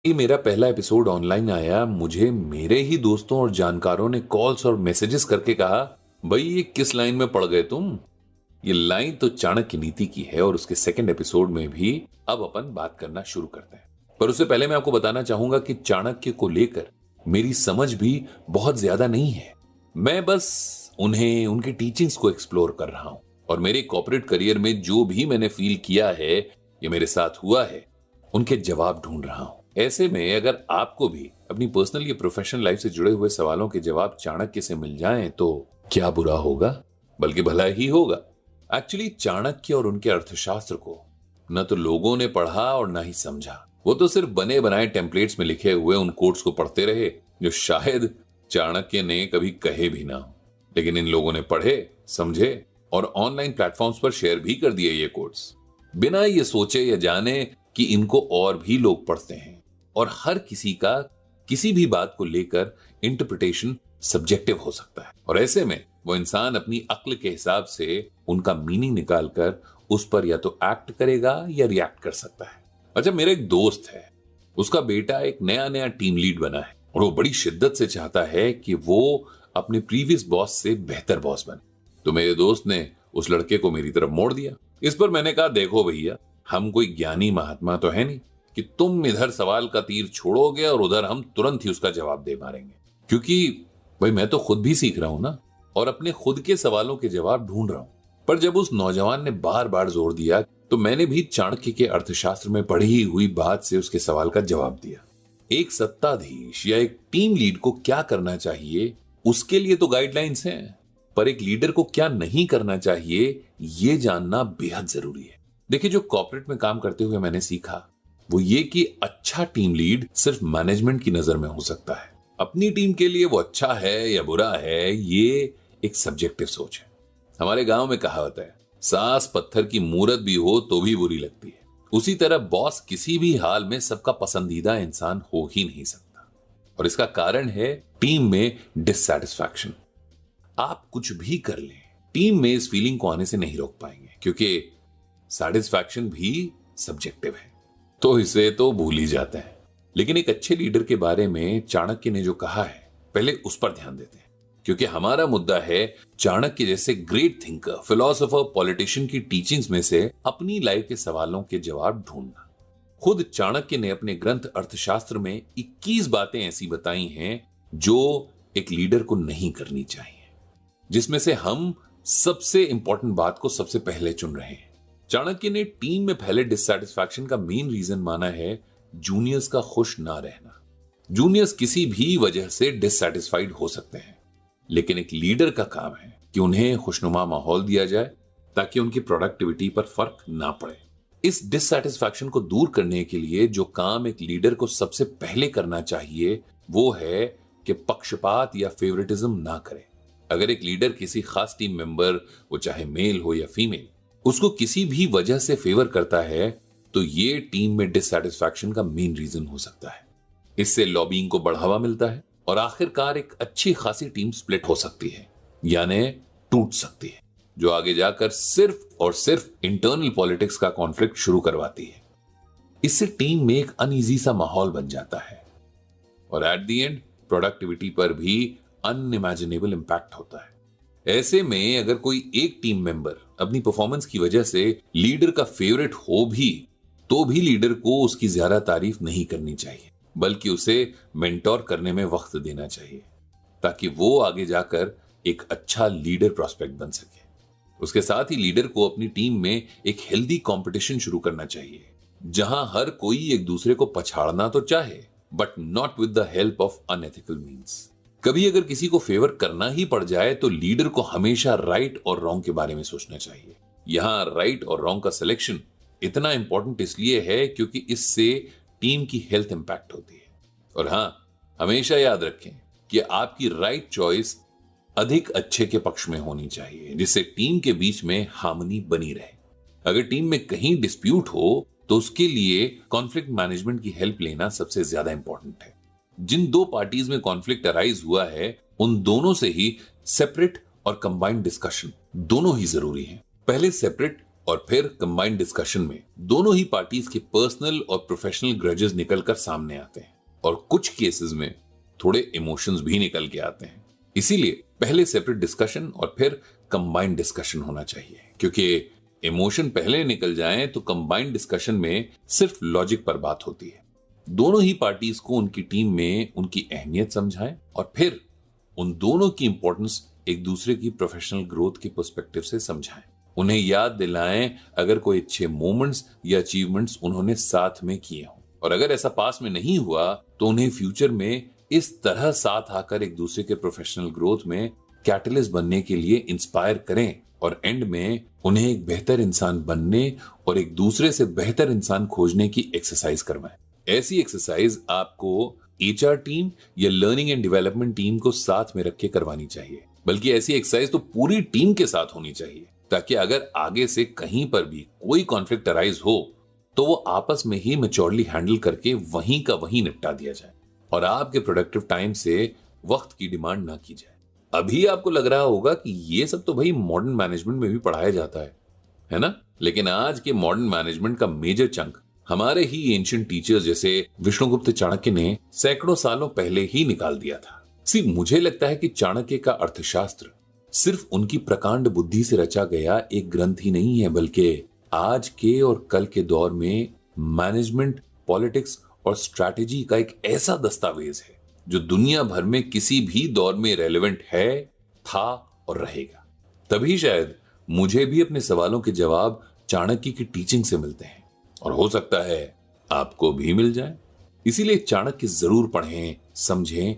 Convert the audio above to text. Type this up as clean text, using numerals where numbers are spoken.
ये मेरा पहला एपिसोड ऑनलाइन आया, मुझे मेरे ही दोस्तों और जानकारों ने कॉल्स और मैसेजेस करके कहा, भाई ये किस लाइन में पड़ गए तुम। ये लाइन तो चाणक्य नीति की है और उसके सेकंड एपिसोड में भी अब अपन बात करना शुरू करते हैं। पर उससे पहले मैं आपको बताना चाहूंगा कि चाणक्य को लेकर मेरी समझ भी बहुत ज्यादा नहीं है। मैं बस उन्हें उनकी टीचिंग्स को एक्सप्लोर कर रहा हूं और मेरे कॉर्पोरेट करियर में जो भी मैंने फील किया है, ये मेरे साथ हुआ है, उनके जवाब ढूंढ रहा हूं। ऐसे में अगर आपको भी अपनी पर्सनल या प्रोफेशनल लाइफ से जुड़े हुए सवालों के जवाब चाणक्य से मिल जाएं तो क्या बुरा होगा, बल्कि भला ही होगा। एक्चुअली चाणक्य और उनके अर्थशास्त्र को न तो लोगों ने पढ़ा और न ही समझा। वो तो सिर्फ बने बनाए टेम्पलेट्स में लिखे हुए उन कोट्स को पढ़ते रहे जो शायद चाणक्य ने कभी कहे भी ना हो। लेकिन इन लोगों ने पढ़े, समझे और ऑनलाइन प्लेटफॉर्म्स पर शेयर भी कर दिए ये कोट्स, बिना ये सोचे या जाने कि इनको और भी लोग पढ़ते हैं। और हर किसी का किसी भी बात को लेकर इंटरप्रिटेशन सब्जेक्टिव हो सकता है और ऐसे में वो इंसान अपनी अक्ल के हिसाब से उनका मीनिंग निकालकर उस पर या तो एक्ट करेगा या रिएक्ट कर सकता है। अच्छा, मेरा एक दोस्त है, उसका बेटा एक नया टीम लीड बना है और वो बड़ी शिद्दत से चाहता है कि वो अपने प्रीवियस बॉस से बेहतर बॉस बने। तो मेरे दोस्त ने उस लड़के को मेरी तरफ मोड़ दिया। इस पर मैंने कहा, देखो भैया, हम कोई ज्ञानी महात्मा तो है नहीं कि तुम इधर सवाल का तीर छोड़ोगे और उधर हम तुरंत ही उसका जवाब दे मारेंगे, क्योंकि भाई मैं तो खुद भी सीख रहा हूं ना और अपने खुद के सवालों के जवाब ढूंढ रहा हूं। पर जब उस नौजवान ने बार बार जोर दिया तो मैंने भी चाणक्य के अर्थशास्त्र में पढ़ी हुई बात से उसके सवाल का जवाब दिया। एक सत्ताधीश या एक टीम लीड को क्या करना चाहिए उसके लिए तो गाइडलाइंस हैं, पर एक लीडर को क्या नहीं करना चाहिए ये जानना बेहद जरूरी है। देखिए, जो कॉर्पोरेट में काम करते हुए मैंने सीखा वो ये कि अच्छा टीम लीड सिर्फ मैनेजमेंट की नजर में हो सकता है। अपनी टीम के लिए वो अच्छा है या बुरा है, ये एक सब्जेक्टिव सोच है। हमारे गांव में कहावत है, सास पत्थर की मूरत भी हो तो भी बुरी लगती है। उसी तरह बॉस किसी भी हाल में सबका पसंदीदा इंसान हो ही नहीं सकता और इसका कारण है टीम में डिससैटिस्फैक्शन। आप कुछ भी कर लें, टीम में इस फीलिंग को आने से नहीं रोक पाएंगे, क्योंकि सैटिस्फैक्शन भी सब्जेक्टिव है, तो इसे तो भूल ही जाते हैं। लेकिन एक अच्छे लीडर के बारे में चाणक्य ने जो कहा है, पहले उस पर ध्यान देते हैं, क्योंकि हमारा मुद्दा है चाणक्य जैसे ग्रेट थिंकर, फिलोसोफर, पॉलिटिशियन की टीचिंग्स में से अपनी लाइफ के सवालों के जवाब ढूंढना। खुद चाणक्य ने अपने ग्रंथ अर्थशास्त्र में 21 बातें ऐसी बताई हैं जो एक लीडर को नहीं करनी चाहिए, जिसमें से हम सबसे इंपॉर्टेंट बात को सबसे पहले चुन रहे हैं। चाणक्य ने टीम में फैले डिससैटिस्फैक्शन का मेन रीजन माना है जूनियर्स का खुश ना रहना। जूनियर्स किसी भी वजह से डिससैटिस्फाइड हो सकते हैं, लेकिन एक लीडर का काम है कि उन्हें खुशनुमा माहौल दिया जाए ताकि उनकी प्रोडक्टिविटी पर फर्क ना पड़े। इस डिससैटिस्फैक्शन को दूर करने के लिए जो काम एक लीडर को सबसे पहले करना चाहिए वो है कि पक्षपात या फेवरेटिज्म ना करे। अगर एक लीडर किसी खास टीम मेंबर, वो चाहे मेल हो या फीमेल, उसको किसी भी वजह से फेवर करता है तो ये टीम में डिससैटिस्फैक्शन का मेन रीजन हो सकता है। इससे लॉबिंग को बढ़ावा मिलता है और आखिरकार एक अच्छी खासी टीम स्प्लिट हो सकती है, यानी टूट सकती है, जो आगे जाकर सिर्फ और सिर्फ इंटरनल पॉलिटिक्स का कॉन्फ्लिक्ट शुरू करवाती है। इससे टीम में एक अनईजी सा माहौल बन जाता है और एट द एंड प्रोडक्टिविटी पर भी अनइमेजिनेबल इंपैक्ट होता है। ऐसे में अगर कोई एक टीम मेंबर अपनी परफॉर्मेंस की वजह से लीडर का फेवरेट हो भी, तो भी लीडर को उसकी ज्यादा तारीफ नहीं करनी चाहिए, बल्कि उसे मेंटोर करने में वक्त देना चाहिए ताकि वो आगे जाकर एक अच्छा लीडर प्रॉस्पेक्ट बन सके। उसके साथ ही लीडर को अपनी टीम में एक हेल्दी कंपटीशन शुरू करना चाहिए, जहां हर कोई एक दूसरे को पछाड़ना तो चाहे, but not with the help of unethical means. कभी अगर किसी को फेवर करना ही पड़ जाए तो लीडर को हमेशा राइट और रॉन्ग के बारे में सोचना चाहिए। यहां राइट और रॉन्ग का सिलेक्शन इतना इंपॉर्टेंट इसलिए है क्योंकि इससे टीम की हेल्थ इंपैक्ट होती है। और हां, हमेशा याद रखें कि आपकी राइट चॉइस अधिक अच्छे के पक्ष में होनी चाहिए, जिससे टीम के बीच में हार्मनी बनी रहे। अगर टीम में कहीं डिस्प्यूट हो तो उसके लिए कॉन्फ्लिक्ट मैनेजमेंट की हेल्प लेना सबसे ज्यादा इंपॉर्टेंट है। जिन दो पार्टीज में कॉन्फ्लिक्ट अराइज हुआ है उन दोनों से ही सेपरेट और कंबाइंड डिस्कशन दोनों ही जरूरी हैं। पहले सेपरेट और फिर कंबाइंड डिस्कशन में दोनों ही पार्टीज के पर्सनल और प्रोफेशनल ग्रजेस निकलकर सामने आते हैं और कुछ केसेस में थोड़े इमोशंस भी निकल के आते हैं। इसीलिए पहले सेपरेट डिस्कशन और फिर कंबाइंड डिस्कशन होना चाहिए, क्योंकि इमोशन पहले निकल जाएं तो कंबाइंड डिस्कशन में सिर्फ लॉजिक पर बात होती है। दोनों ही पार्टीज को उनकी टीम में उनकी अहमियत समझाएं और फिर उन दोनों की इंपॉर्टेंस एक दूसरे की प्रोफेशनल ग्रोथ के पर्सपेक्टिव से समझाएं। उन्हें याद दिलाएं अगर कोई अच्छे मोमेंट्स या अचीवमेंट्स उन्होंने साथ में किए हों, और अगर ऐसा पास में नहीं हुआ तो उन्हें फ्यूचर में इस तरह साथ आकर एक दूसरे के प्रोफेशनल ग्रोथ में कैटलिस्ट बनने के लिए इंस्पायर करें और एंड में उन्हें एक बेहतर इंसान बनने और एक दूसरे से बेहतर इंसान खोजने की एक्सरसाइज करवाएं। ऐसी एक्सरसाइज आपको एचआर टीम या लर्निंग एंड डेवलपमेंट टीम को साथ में रख के करवानी चाहिए, बल्कि ऐसी एक्सरसाइज तो पूरी टीम के साथ होनी चाहिए, ताकि अगर आगे से कहीं पर भी कोई कॉन्फ्लिक्ट अराइज हो तो वो आपस में ही मैच्योरली हैंडल करके वहीं का वहीं निपटा दिया जाए और आपके प्रोडक्टिव टाइम से वक्त की डिमांड ना की जाए। अभी आपको लग रहा होगा कि ये सब तो भाई मॉडर्न मैनेजमेंट में भी पढ़ाया जाता है ना? लेकिन आज के मॉडर्न मैनेजमेंट का मेजर चंक हमारे ही एंशिएंट टीचर्स जैसे विष्णुगुप्त चाणक्य ने सैकड़ों सालों पहले ही निकाल दिया था। मुझे लगता है कि चाणक्य का अर्थशास्त्र सिर्फ उनकी प्रकांड बुद्धि से रचा गया एक ग्रंथ ही नहीं है, बल्कि आज के और कल के दौर में मैनेजमेंट, पॉलिटिक्स और स्ट्रैटेजी का एक ऐसा दस्तावेज है जो दुनिया भर में किसी भी दौर में रेलेवेंट है, था और रहेगा। तभी शायद मुझे भी अपने सवालों के जवाब चाणक्य की टीचिंग से मिलते हैं और हो सकता है आपको भी मिल जाए। इसीलिए चाणक्य जरूर पढ़ें, समझें